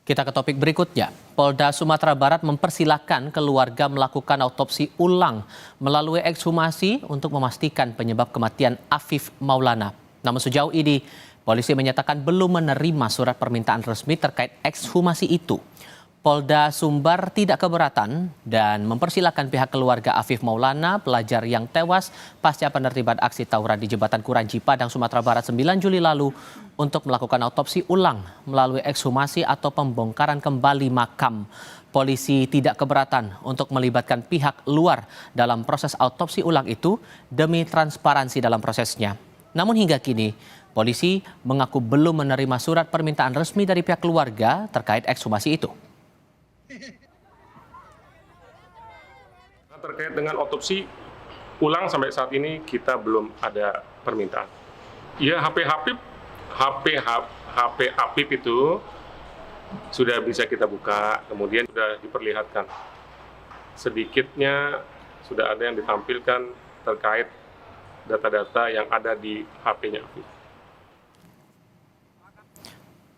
Kita ke topik berikutnya. Polda Sumatera Barat mempersilahkan keluarga melakukan autopsi ulang melalui ekshumasi untuk memastikan penyebab kematian Afif Maulana. Namun sejauh ini, polisi menyatakan belum menerima surat permintaan resmi terkait ekshumasi itu. Polda Sumbar tidak keberatan dan mempersilahkan pihak keluarga Afif Maulana, pelajar yang tewas pasca penertiban aksi tawuran di Jembatan Kuranji, Padang, Sumatera Barat 9 Juli lalu untuk melakukan autopsi ulang melalui ekshumasi atau pembongkaran kembali makam. Polisi tidak keberatan untuk melibatkan pihak luar dalam proses autopsi ulang itu demi transparansi dalam prosesnya. Namun hingga kini, polisi mengaku belum menerima surat permintaan resmi dari pihak keluarga terkait ekshumasi itu. Terkait dengan otopsi ulang sampai saat ini kita belum ada permintaan. Ya HP Afif itu sudah bisa kita buka, kemudian sudah diperlihatkan. Sedikitnya sudah ada yang ditampilkan terkait data-data yang ada di HP-nya Afif.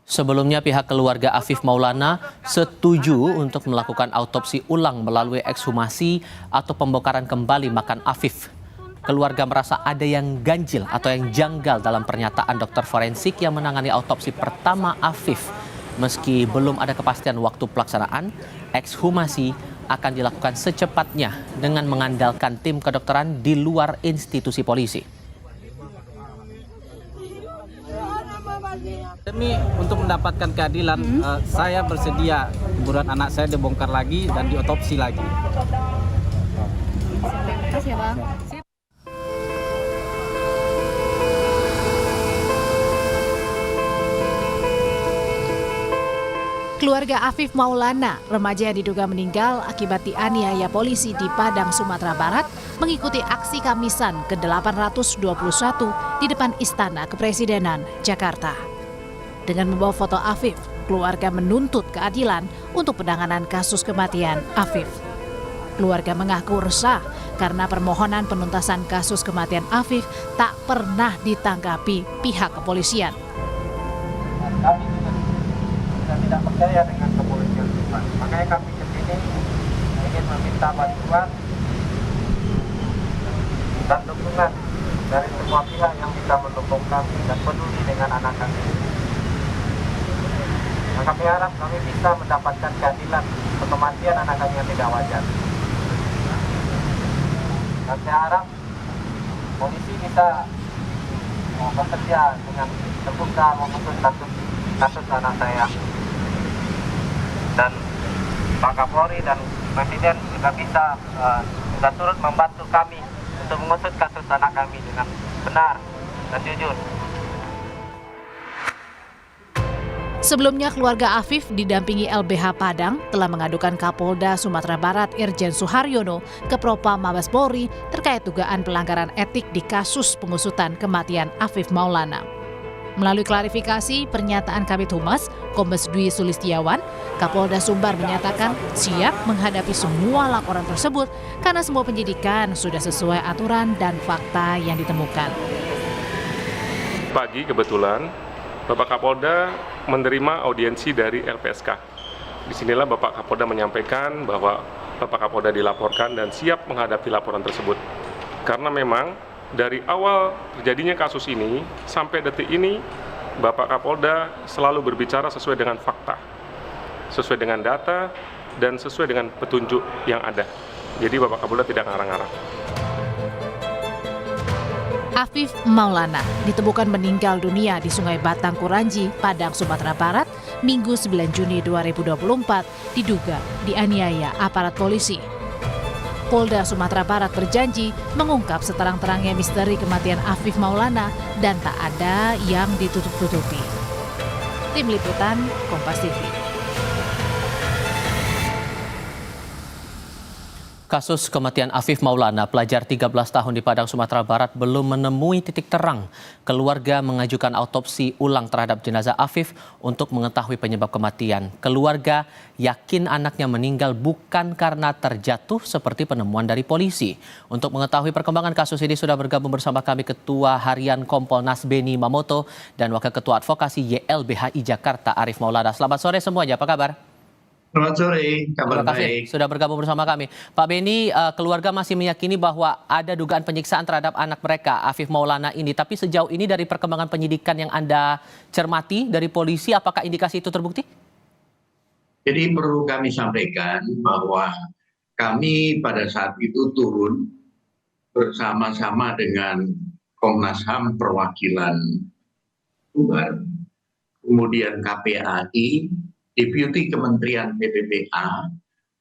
Sebelumnya pihak keluarga Afif Maulana setuju untuk melakukan autopsi ulang melalui ekshumasi atau pembongkaran kembali makam Afif. Keluarga merasa ada yang ganjil atau yang janggal dalam pernyataan dokter forensik yang menangani autopsi pertama Afif. Meski belum ada kepastian waktu pelaksanaan, ekshumasi akan dilakukan secepatnya dengan mengandalkan tim kedokteran di luar institusi polisi. Demi untuk mendapatkan keadilan, saya bersedia kuburan anak saya dibongkar lagi dan diotopsi lagi. Terima kasih ya, Bang. Keluarga Afif Maulana, remaja yang diduga meninggal akibat dianiaya polisi di Padang, Sumatera Barat, mengikuti aksi Kamisan ke-821 di depan Istana Kepresidenan, Jakarta. Dengan membawa foto Afif, keluarga menuntut keadilan untuk penanganan kasus kematian Afif. Keluarga mengaku resah karena permohonan penuntasan kasus kematian Afif tak pernah ditanggapi pihak kepolisian. Kami juga tidak percaya dengan kepolisian, makanya kami ke sini ingin meminta bantuan dan dukungan dari semua pihak yang bisa mendukung kami dan peduli dengan anak kami. Nah, kami harap kami bisa mendapatkan keadilan untuk kematian anak kami yang tidak wajar. Dan saya harap polisi bisa bekerja dengan terbuka mengusut kasus anak saya. Dan Pak Kapolri dan Presiden juga bisa turut membantu kami untuk mengusut kasus anak kami dengan benar dan jujur. Sebelumnya keluarga Afif didampingi LBH Padang telah mengadukan Kapolda Sumatera Barat Irjen Suharyono ke Propam Mabes Polri terkait dugaan pelanggaran etik di kasus pengusutan kematian Afif Maulana. Melalui klarifikasi pernyataan Kabid Humas, Kombes Dwi Sulistiawan, Kapolda Sumbar menyatakan siap menghadapi semua laporan tersebut karena semua penyidikan sudah sesuai aturan dan fakta yang ditemukan. Pagi kebetulan Bapak Kapolda menerima audiensi dari LPSK. Disinilah Bapak Kapolda menyampaikan bahwa Bapak Kapolda dilaporkan dan siap menghadapi laporan tersebut. Karena memang dari awal terjadinya kasus ini sampai detik ini Bapak Kapolda selalu berbicara sesuai dengan fakta, sesuai dengan data, dan sesuai dengan petunjuk yang ada. Jadi Bapak Kapolda tidak ngarang-ngarang. Afif Maulana ditemukan meninggal dunia di Sungai Batang Kuranji, Padang, Sumatera Barat, Minggu 9 Juni 2024, diduga dianiaya aparat polisi. Polda Sumatera Barat berjanji mengungkap seterang-terangnya misteri kematian Afif Maulana dan tak ada yang ditutup-tutupi. Tim Liputan, Kompas TV. Kasus kematian Afif Maulana, pelajar 13 tahun di Padang, Sumatera Barat belum menemui titik terang. Keluarga mengajukan autopsi ulang terhadap jenazah Afif untuk mengetahui penyebab kematian. Keluarga yakin anaknya meninggal bukan karena terjatuh seperti penemuan dari polisi. Untuk mengetahui perkembangan kasus ini sudah bergabung bersama kami Ketua Harian Kompolnas Beni Mamoto dan Wakil Ketua Advokasi YLBHI Jakarta Arif Maulana. Selamat sore semuanya, apa kabar? Selamat sore, kabar Terima kasih baik. sudah bergabung bersama kami. Pak Beni, keluarga masih meyakini bahwa ada dugaan penyiksaan terhadap anak mereka, Afif Maulana ini. Tapi sejauh ini dari perkembangan penyidikan yang Anda cermati dari polisi, apakah indikasi itu terbukti? Jadi perlu kami sampaikan bahwa kami pada saat itu turun bersama-sama dengan Komnas HAM perwakilan Tubar, kemudian KPAI, Deputi Kementerian PPPA,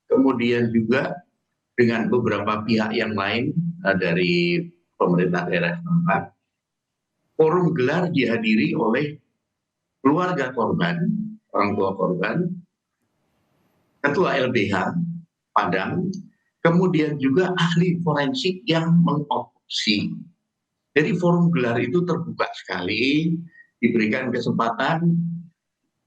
kemudian juga dengan beberapa pihak yang lain dari pemerintah daerah tempat. Forum gelar dihadiri oleh keluarga korban, orang tua korban, Ketua LBH Padang, kemudian juga ahli forensik yang mengotopsi. Jadi forum gelar itu terbuka sekali, diberikan kesempatan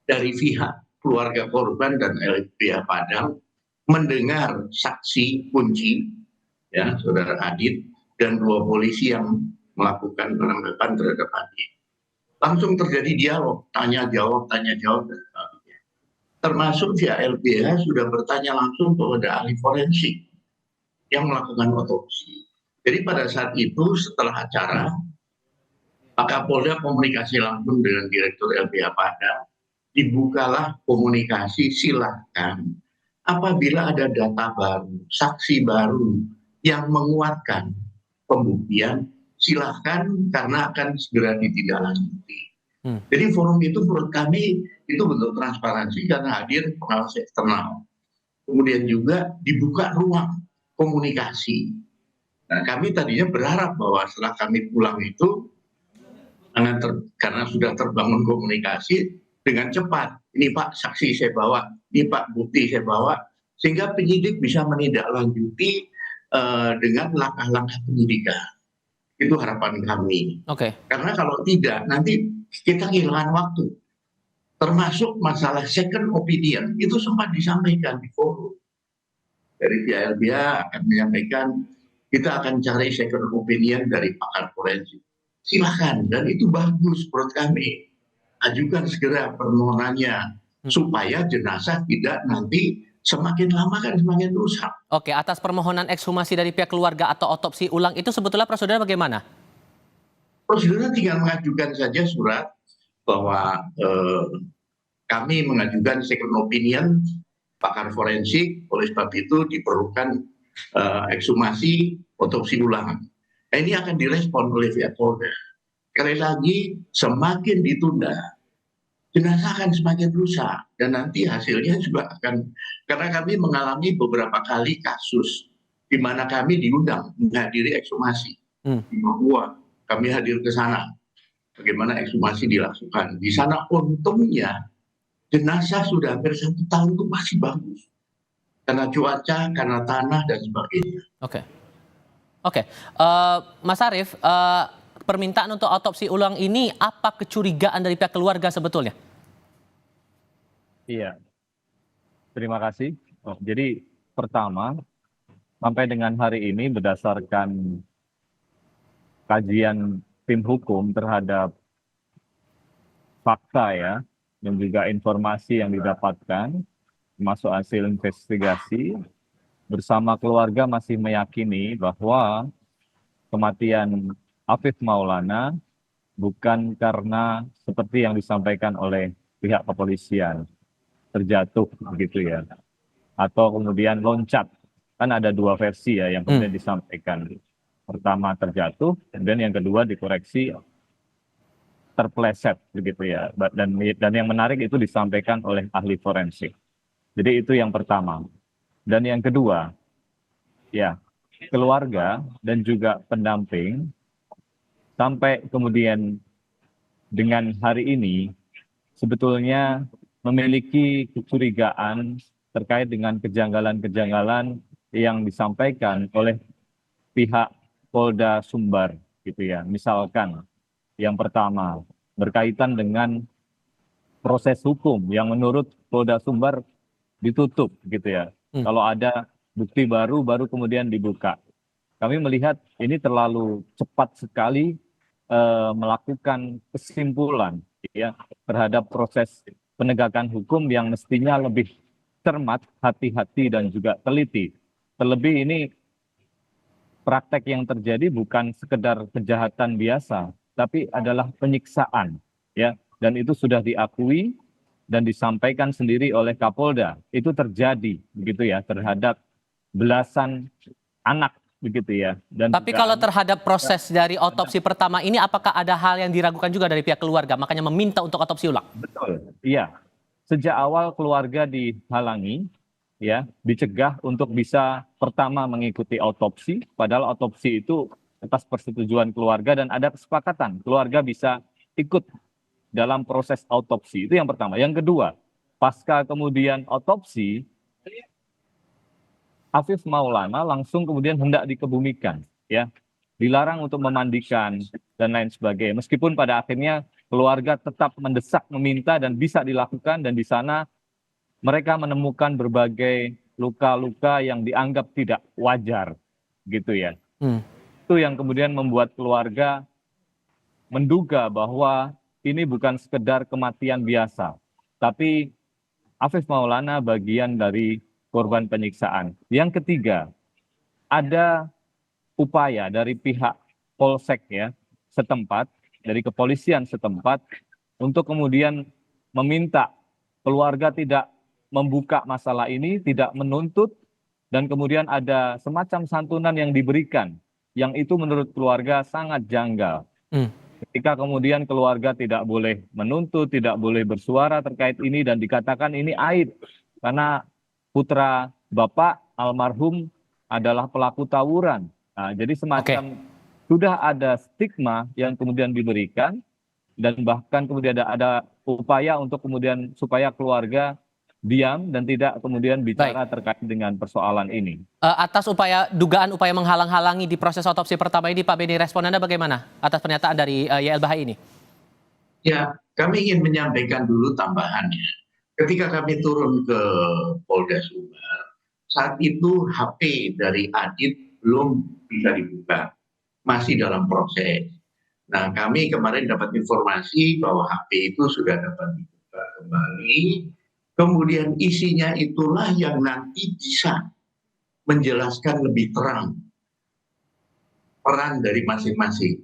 dari pihak keluarga korban dan LBH Padang mendengar saksi kunci, ya, Saudara Adit, dan 2 polisi yang melakukan penangkapan terhadap Adit. Langsung terjadi dialog, tanya jawab, dan sebagainya. Termasuk via LBH sudah bertanya langsung kepada ahli forensik yang melakukan otopsi. Jadi pada saat itu setelah acara, Pak Kapolda komunikasi langsung dengan Direktur LBH Padang, dibukalah komunikasi, silahkan apabila ada data baru, saksi baru yang menguatkan pembuktian, silahkan karena akan segera ditindaklanjuti. Jadi forum itu menurut kami itu bentuk transparansi karena hadir pengawas eksternal. Kemudian juga dibuka ruang komunikasi. Nah, kami tadinya berharap bahwa setelah kami pulang itu karena sudah terbangun komunikasi dengan cepat, ini Pak saksi saya bawa, ini Pak bukti saya bawa, sehingga penyidik bisa menindaklanjuti dengan langkah-langkah penyidikan. Itu harapan kami. Oke. Karena kalau tidak, nanti kita kehilangan waktu. Termasuk masalah second opinion, itu sempat disampaikan di forum. Dari pihak LBH akan menyampaikan, kita akan cari second opinion dari pakar forensik. Silakan, dan itu bagus menurut kami. Ajukan segera permohonannya supaya jenazah tidak nanti semakin lama kan semakin rusak. Oke, atas permohonan ekshumasi dari pihak keluarga atau otopsi ulang itu sebetulnya prosedurnya bagaimana? Prosedurnya tinggal mengajukan saja surat bahwa kami mengajukan second opinion pakar forensik, oleh sebab itu diperlukan ekshumasi otopsi ulang. Nah, ini akan direspon oleh pihak Polda. Sekali lagi, semakin ditunda, jenazah akan semakin rusak. Dan nanti hasilnya juga akan, karena kami mengalami beberapa kali kasus di mana kami diundang menghadiri ekshumasi. Di Papua, kami hadir ke sana. Bagaimana ekshumasi dilakukan. Di sana untungnya, jenazah sudah hampir 1 tahun itu masih bagus. Karena cuaca, karena tanah, dan sebagainya. Oke. Mas Arief, permintaan untuk otopsi ulang ini apa kecurigaan dari pihak keluarga sebetulnya? Iya, terima kasih. Jadi pertama, sampai dengan hari ini berdasarkan kajian tim hukum terhadap fakta ya, dan juga informasi yang didapatkan, termasuk hasil investigasi, bersama keluarga masih meyakini bahwa kematian Afif Maulana bukan karena seperti yang disampaikan oleh pihak kepolisian, terjatuh begitu ya, atau kemudian loncat. Kan ada 2 versi ya yang kemudian disampaikan. Pertama terjatuh, kemudian yang kedua dikoreksi terpleset begitu ya. Dan yang menarik itu disampaikan oleh ahli forensik. Jadi itu yang pertama. Dan yang kedua, ya, keluarga dan juga pendamping sampai kemudian dengan hari ini sebetulnya memiliki kecurigaan terkait dengan kejanggalan-kejanggalan yang disampaikan oleh pihak Polda Sumbar gitu ya. Misalkan yang pertama berkaitan dengan proses hukum yang menurut Polda Sumbar ditutup gitu ya. Kalau ada bukti baru kemudian dibuka. Kami melihat ini terlalu cepat sekali melakukan kesimpulan ya terhadap proses penegakan hukum yang mestinya lebih cermat, hati-hati dan juga teliti. Terlebih ini praktek yang terjadi bukan sekedar kejahatan biasa, tapi adalah penyiksaan ya, dan itu sudah diakui dan disampaikan sendiri oleh Kapolda. Itu terjadi begitu ya terhadap belasan anak begitu ya. Dan Tapi juga kalau terhadap proses dari otopsi pertama ini, apakah ada hal yang diragukan juga dari pihak keluarga, makanya meminta untuk otopsi ulang? betul, iya. Sejak awal keluarga dihalangi, ya, dicegah untuk bisa pertama mengikuti otopsi, padahal otopsi itu atas persetujuan keluarga dan ada kesepakatan keluarga bisa ikut dalam proses otopsi. Itu yang pertama. Yang kedua, pasca kemudian otopsi, Afif Maulana langsung kemudian hendak dikebumikan, ya, dilarang untuk memandikan dan lain sebagainya. Meskipun pada akhirnya keluarga tetap mendesak, meminta dan bisa dilakukan, dan di sana mereka menemukan berbagai luka-luka yang dianggap tidak wajar, gitu ya. Itu yang kemudian membuat keluarga menduga bahwa ini bukan sekedar kematian biasa, tapi Afif Maulana bagian dari korban penyiksaan. Yang ketiga, ada upaya dari pihak Polsek ya setempat, dari kepolisian setempat untuk kemudian meminta keluarga tidak membuka masalah ini, tidak menuntut, dan kemudian ada semacam santunan yang diberikan, yang itu menurut keluarga sangat janggal. Ketika kemudian keluarga tidak boleh menuntut, tidak boleh bersuara terkait ini, dan dikatakan ini aib karena putra bapak almarhum adalah pelaku tawuran. Nah, jadi semacam sudah ada stigma yang kemudian diberikan, dan bahkan kemudian ada upaya untuk kemudian supaya keluarga diam dan tidak kemudian bicara terkait dengan persoalan ini. Atas dugaan upaya menghalang-halangi di proses otopsi pertama ini, Pak Beni, respon Anda bagaimana atas pernyataan dari YLBHI ini? Ya, kami ingin menyampaikan dulu tambahannya. Ketika kami turun ke Polda Sumbar, saat itu HP dari Adit belum bisa dibuka, masih dalam proses. Nah, kami kemarin dapat informasi bahwa HP itu sudah dapat dibuka kembali, kemudian isinya itulah yang nanti bisa menjelaskan lebih terang peran dari masing-masing,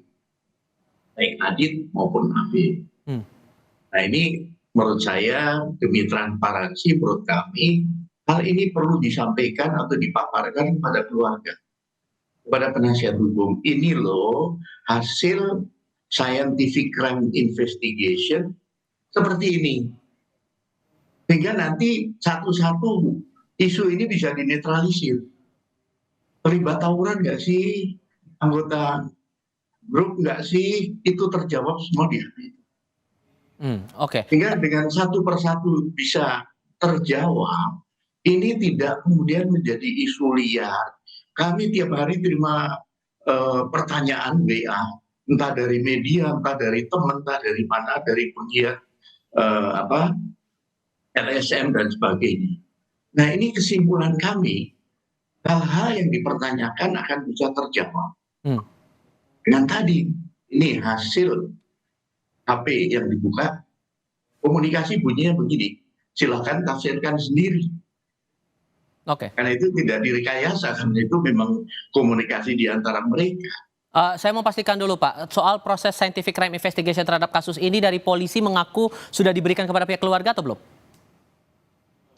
baik Adit maupun Afif. Nah, ini menurut saya, demi transparansi menurut kami, hal ini perlu disampaikan atau dipaparkan kepada keluarga, kepada penasihat hukum. Ini loh hasil scientific crime investigation seperti ini. Sehingga nanti satu-satu isu ini bisa dinetralisir. Terlibat tawuran nggak sih? Anggota grup nggak sih? Itu terjawab semua di HP. Sehingga dengan satu persatu bisa terjawab, ini tidak kemudian menjadi isu liar. Kami tiap hari terima pertanyaan WA, entah dari media, entah dari teman, entah dari mana, dari pegiat LSM dan sebagainya. Nah, ini kesimpulan kami, hal-hal yang dipertanyakan akan bisa terjawab. Dengan tadi, ini hasil HP yang dibuka, komunikasi bunyinya begini, silakan tafsirkan sendiri. Karena itu tidak direkayasa, karena itu memang komunikasi di antara mereka. Saya mau pastikan dulu Pak, soal proses scientific crime investigation terhadap kasus ini dari polisi mengaku sudah diberikan kepada pihak keluarga atau belum?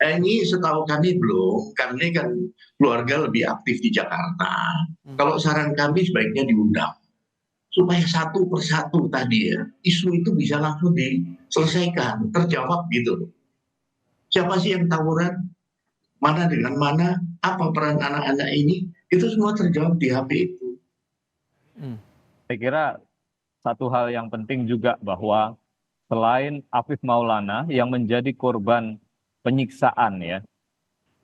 Ini setahu kami belum, karena ini kan keluarga lebih aktif di Jakarta. Kalau saran kami sebaiknya diundang, supaya satu persatu tadi ya, isu itu bisa langsung diselesaikan, terjawab gitu. Siapa sih yang tawuran? Mana dengan mana? Apa peran anak-anak ini? Itu semua terjawab di HP itu. Saya kira satu hal yang penting juga bahwa selain Afif Maulana yang menjadi korban penyiksaan ya,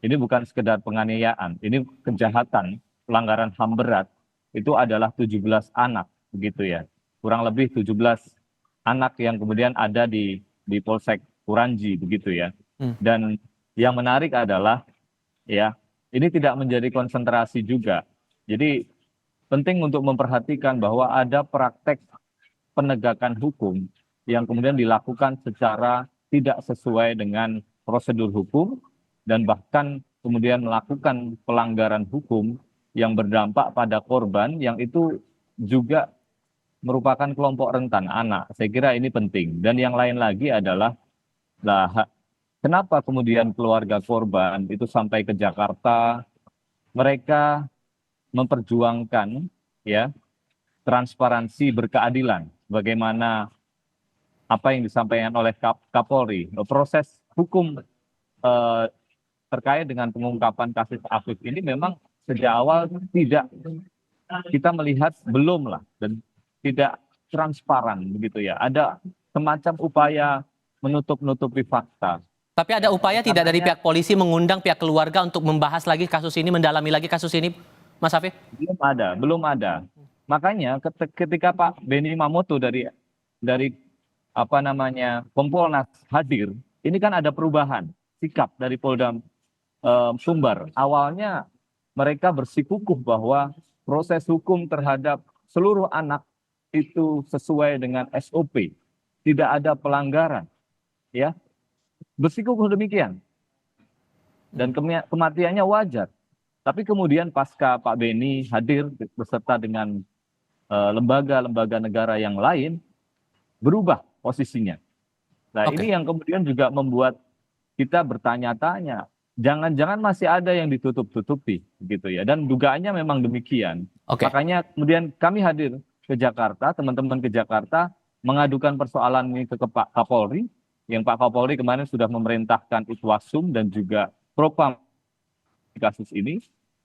Ini bukan sekedar penganiayaan, ini kejahatan, pelanggaran HAM berat, itu adalah 17 anak, begitu ya. Kurang lebih 17 anak yang kemudian ada di Polsek Kuranji, begitu ya. Dan yang menarik adalah, ya, ini tidak menjadi konsentrasi juga. Jadi penting untuk memperhatikan bahwa ada praktek penegakan hukum yang kemudian dilakukan secara tidak sesuai dengan prosedur hukum, dan bahkan kemudian melakukan pelanggaran hukum yang berdampak pada korban yang itu juga merupakan kelompok rentan anak. Saya kira ini penting. Dan yang lain lagi adalah, kenapa kemudian keluarga korban itu sampai ke Jakarta, mereka memperjuangkan ya transparansi berkeadilan, bagaimana apa yang disampaikan oleh Kapolri, proses hukum terkait dengan pengungkapan kasus Afif ini memang sejak awal tidak, kita melihat belum lah, dan tidak transparan begitu ya. Ada semacam upaya menutup-nutupi fakta. Tapi ada upaya tidak dari pihak polisi mengundang pihak keluarga untuk membahas lagi kasus ini, mendalami lagi kasus ini, Mas Afif? Belum ada. Makanya ketika Pak Benny Mamoto dari Kompolnas hadir, ini kan ada perubahan sikap dari Polda Sumbar. Awalnya mereka bersikukuh bahwa proses hukum terhadap seluruh anak itu sesuai dengan SOP, tidak ada pelanggaran, ya, bersikukuh demikian, dan kematiannya wajar. Tapi kemudian pasca Pak Benny hadir beserta dengan lembaga-lembaga negara yang lain, berubah posisinya. Nah, ini yang kemudian juga membuat kita bertanya-tanya, jangan-jangan masih ada yang ditutup-tutupi, gitu ya. Dan dugaannya memang demikian. Makanya kemudian kami hadir ke Jakarta, teman-teman ke Jakarta, mengadukan persoalan ini ke Pak Kapolri, yang Pak Kapolri kemarin sudah memerintahkan Itwasum dan juga Propam di kasus ini.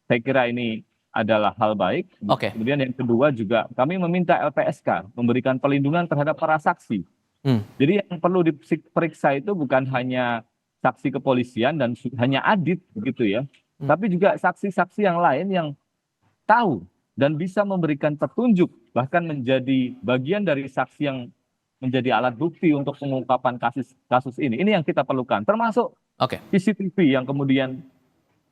Saya kira ini adalah hal baik. Kemudian yang kedua juga kami meminta LPSK memberikan perlindungan terhadap para saksi. Jadi yang perlu diperiksa itu bukan hanya saksi kepolisian dan hanya adit begitu ya, tapi juga saksi-saksi yang lain yang tahu dan bisa memberikan petunjuk, bahkan menjadi bagian dari saksi yang menjadi alat bukti untuk pengungkapan kasus ini. Ini yang kita perlukan, termasuk CCTV yang kemudian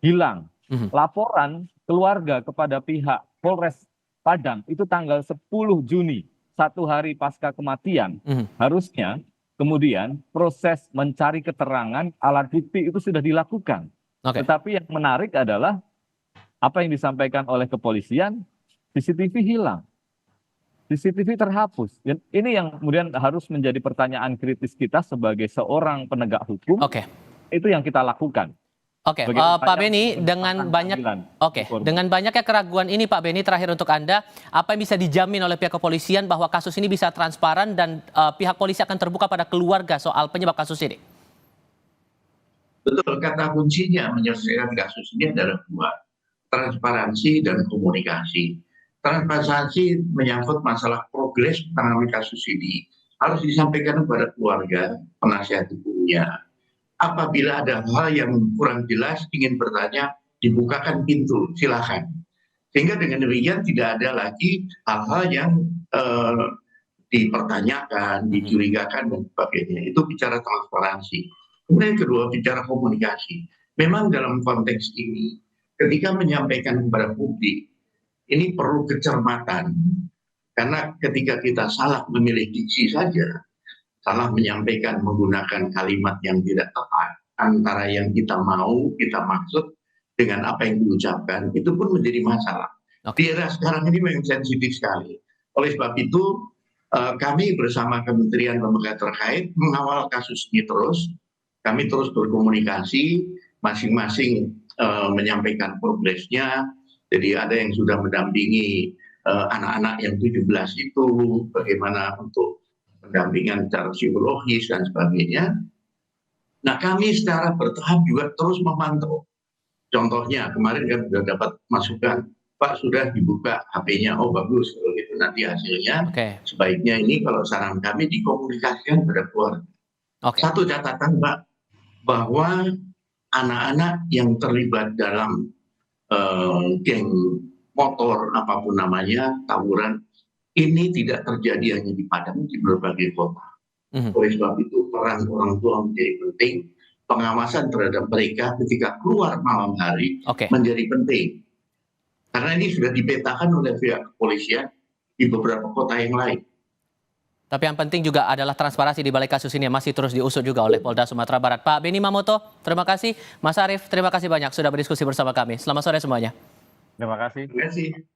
hilang. Laporan keluarga kepada pihak Polres Padang itu tanggal 10 Juni, 1 hari pasca kematian. Harusnya kemudian proses mencari keterangan alat bukti itu sudah dilakukan. Tetapi yang menarik adalah apa yang disampaikan oleh kepolisian, CCTV hilang, CCTV terhapus. Dan ini yang kemudian harus menjadi pertanyaan kritis kita sebagai seorang penegak hukum. Itu yang kita lakukan. Pak Benny, dengan banyaknya keraguan ini, Pak Benny, terakhir untuk Anda, apa yang bisa dijamin oleh pihak kepolisian bahwa kasus ini bisa transparan dan pihak polisi akan terbuka pada keluarga soal penyebab kasus ini? Betul, kata kuncinya menyelesaikan kasus ini adalah dua, transparansi dan komunikasi. Transparansi menyangkut masalah progres penanganan kasus ini harus disampaikan kepada keluarga, penasihat hukumnya. Apabila ada hal yang kurang jelas, ingin bertanya, dibukakan pintu, silakan. Sehingga dengan demikian tidak ada lagi hal-hal yang dipertanyakan, dicurigakan, dan sebagainya. Itu bicara transparansi. Kemudian kedua, bicara komunikasi. Memang dalam konteks ini, ketika menyampaikan kepada publik, ini perlu kecermatan. Karena ketika kita salah memilih diksi saja, salah menyampaikan menggunakan kalimat yang tidak tepat antara yang kita mau, kita maksud dengan apa yang diucapkan, itu pun menjadi masalah. Di era sekarang ini memang sensitif sekali. Oleh sebab itu, kami bersama kementerian lembaga terkait mengawal kasus ini terus. Kami terus berkomunikasi, masing-masing menyampaikan progresnya. Jadi ada yang sudah mendampingi anak-anak yang 17 itu, bagaimana untuk pendampingan secara psikologis dan sebagainya. Nah, kami secara bertahap juga terus memantau. Contohnya kemarin kan sudah dapat masukan, Pak sudah dibuka HP-nya, oh bagus, kalau gitu nanti hasilnya sebaiknya ini kalau saran kami dikomunikasikan pada keluarga. Satu catatan Pak, bahwa anak-anak yang terlibat dalam geng motor apapun namanya, tawuran, ini tidak terjadi hanya di Padang, di berbagai kota. Oleh sebab itu peran orang tua menjadi penting, pengawasan terhadap mereka ketika keluar malam hari menjadi penting. Karena ini sudah dipetakan oleh pihak kepolisian di beberapa kota yang lain. Tapi yang penting juga adalah transparansi di balik kasus ini yang masih terus diusut juga oleh Polda Sumatera Barat. Pak Beni Mamoto, terima kasih. Mas Arief, terima kasih banyak sudah berdiskusi bersama kami. Selamat sore semuanya. Terima kasih. Terima kasih.